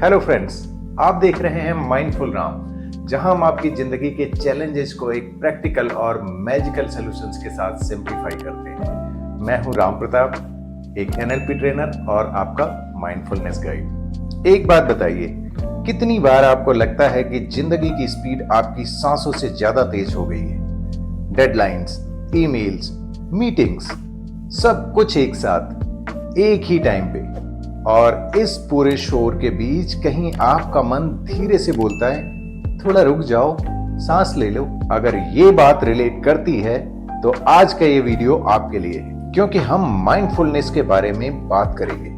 Hello friends, आप देख रहे हैं माइंडफुल राम, जहां हम आपकी जिंदगी के चैलेंजेस को एक प्रैक्टिकल और मैजिकल सॉल्यूशंस के साथ सिंप्लीफाई करते हैं। मैं हूं राम प्रताप, एक एनएलपी ट्रेनर और आपका माइंडफुलनेस गाइड। एक बात बताइए, कितनी बार आपको लगता है कि जिंदगी की स्पीड आपकी सांसों से ज्यादा तेज हो गई है? डेडलाइंस, ईमेल्स, मीटिंग्स, सब कुछ एक साथ, एक ही टाइम पे, और इस पूरे शोर के बीच कहीं आपका मन धीरे से बोलता है, थोड़ा रुक जाओ, सांस ले लो। अगर ये बात रिलेट करती है तो आज का ये वीडियो आपके लिए है, क्योंकि हम माइंडफुलनेस के बारे में बात करेंगे।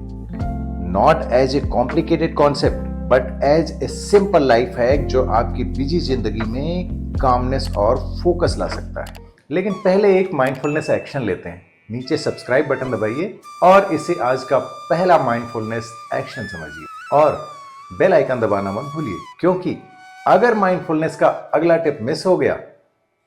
Not as a complicated concept but as a simple life hack जो आपकी बिजी जिंदगी में कामनेस और फोकस ला सकता है। लेकिन पहले एक माइंडफुलनेस एक्शन लेते हैं। नीचे सब्सक्राइब बटन दबाइए और इसे आज का पहला माइंडफुलनेस एक्शन समझिए और बेल आइकन दबाना मत भूलिए, क्योंकि अगर माइंडफुलनेस का अगला टिप मिस हो गया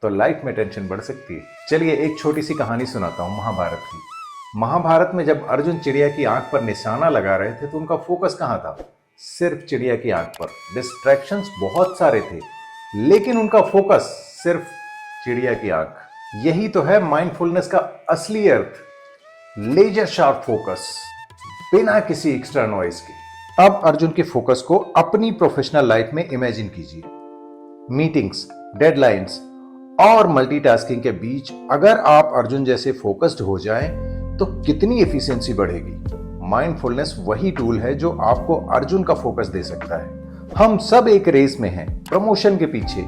तो लाइफ में टेंशन बढ़ सकती है। चलिए एक छोटी सी कहानी सुनाता हूं महाभारत की। महाभारत में जब अर्जुन चिड़िया की आंख पर निशाना लगा रहे थे तो उनका फोकस कहां था? सिर्फ चिड़िया की आंख पर। डिस्ट्रैक्शंस बहुत सारे थे, लेकिन उनका फोकस सिर्फ चिड़िया की आंख। यही तो है माइंडफुलनेस का असली अर्थ, लेजर शार्प फोकस, बिना किसी एक्स्ट्रा नॉइज के। अब अर्जुन के फोकस को अपनी प्रोफेशनल लाइफ में इमेजिन कीजिए। मीटिंग्स, डेडलाइंस और मल्टीटास्किंग के बीच अगर आप अर्जुन जैसे फोकस्ड हो जाएं तो कितनी एफिशिएंसी बढ़ेगी। माइंडफुलनेस वही टूल है जो आपको अर्जुन का फोकस दे सकता है। हम सब एक रेस में हैं, प्रमोशन के पीछे,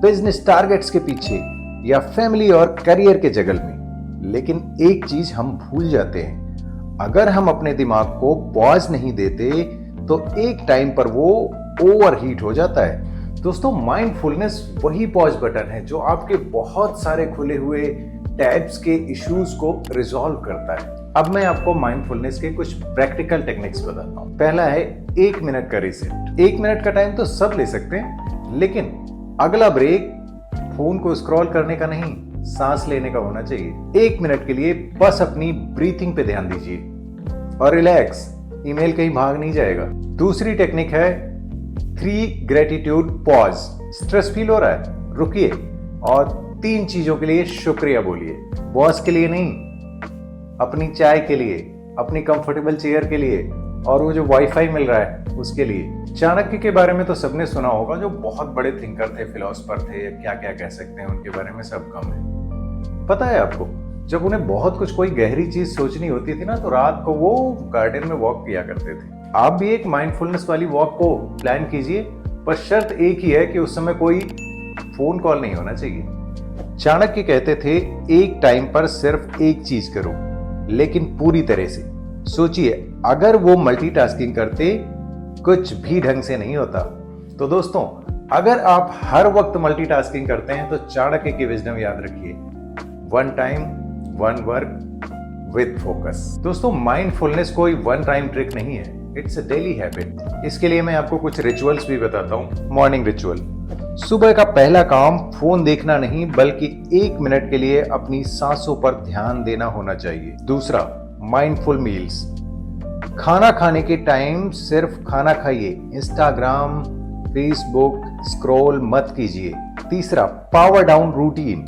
बिजनेस टारगेट्स के पीछे या फैमिली और करियर के जगल में। लेकिन एक चीज हम भूल जाते हैं, अगर हम अपने दिमाग को पॉज नहीं देते तो एक टाइम पर वो ओवरहीट हो जाता है। दोस्तों, माइंडफुलनेस वही पॉज बटन है जो आपके बहुत सारे खुले हुए टैब्स के इश्यूज को रिजॉल्व करता है। अब मैं आपको माइंडफुलनेस के कुछ प्रैक्टिकल टेक्निक्स बताता हूं। पहला है 1 मिनट का रीसेट। 1 मिनट का टाइम तो सब ले सकते हैं, लेकिन अगला ब्रेक फोन को स्क्रॉल करने का नहीं, सांस लेने का होना चाहिए। 1 मिनट के लिए बस अपनी ब्रीथिंग पे ध्यान दीजिए और रिलैक्स, ईमेल कहीं भाग नहीं जाएगा। दूसरी टेक्निक है 3 ग्रेटिट्यूड पॉज। स्ट्रेस फील हो रहा है, रुकिए और 3 चीजों के लिए शुक्रिया बोलिए। बॉस के लिए नहीं, अपनी चाय के लिए, अपनी कंफर्टेबल चेयर के लिए और वो जो वाईफाई मिल रहा है उसके लिए। चाणक्य के बारे में तो सबने सुना होगा, जो बहुत बड़े थिंकर थे, फिलोसफर थे, क्या क्या कह सकते हैं, उनके बारे में सब कम है। पता है आपको, जब उन्हें बहुत कुछ कोई गहरी चीज सोचनी होती थी ना, तो रात को वो गार्डन में वॉक किया करते थे। आप भी एक माइंडफुलनेस वाली वॉक को प्लान कीजिए, पर शर्त एक ही है कि उस समय कोई फोन कॉल नहीं होना चाहिए। चाणक्य कहते थे, एक टाइम पर सिर्फ एक चीज करो, लेकिन पूरी तरह से। सोचिए, अगर वो मल्टीटास्किंग करते, कुछ भी ढंग से नहीं होता। तो दोस्तों, अगर आप हर वक्त मल्टीटास्किंग करते हैं तो चाणक्य की विजडम याद रखिए, 1 टाइम 1 वर्क विद फोकस। दोस्तों, माइंडफुलनेस कोई वन टाइम ट्रिक नहीं है, इट्स अ डेली हैबिट। इसके लिए मैं आपको कुछ रिचुअल्स भी बताता हूं। Morning ritual. सुबह का पहला काम फोन देखना नहीं, बल्कि 1 मिनट के लिए अपनी सांसों पर ध्यान देना होना चाहिए। दूसरा, माइंडफुल मील्स। खाना खाने के टाइम सिर्फ खाना खाइए, इंस्टाग्राम, फेसबुक स्क्रॉल मत कीजिए। तीसरा, पावर डाउन रूटीन।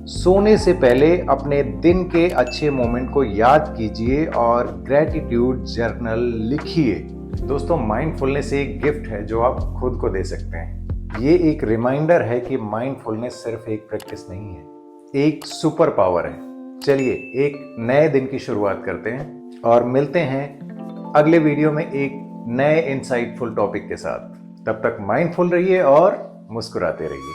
सोने से पहले अपने दिन के अच्छे मोमेंट को याद कीजिए और ग्रेटिट्यूड जर्नल लिखिए। दोस्तों, माइंडफुलनेस एक गिफ्ट है जो आप खुद को दे सकते हैं। ये एक रिमाइंडर है कि माइंडफुलनेस सिर्फ एक प्रैक्टिस नहीं है, एक सुपर पावर है। चलिए एक नए दिन की शुरुआत करते हैं और मिलते हैं अगले वीडियो में एक नए इंसाइटफुल टॉपिक के साथ। तब तक माइंडफुल रहिए और मुस्कुराते रहिए।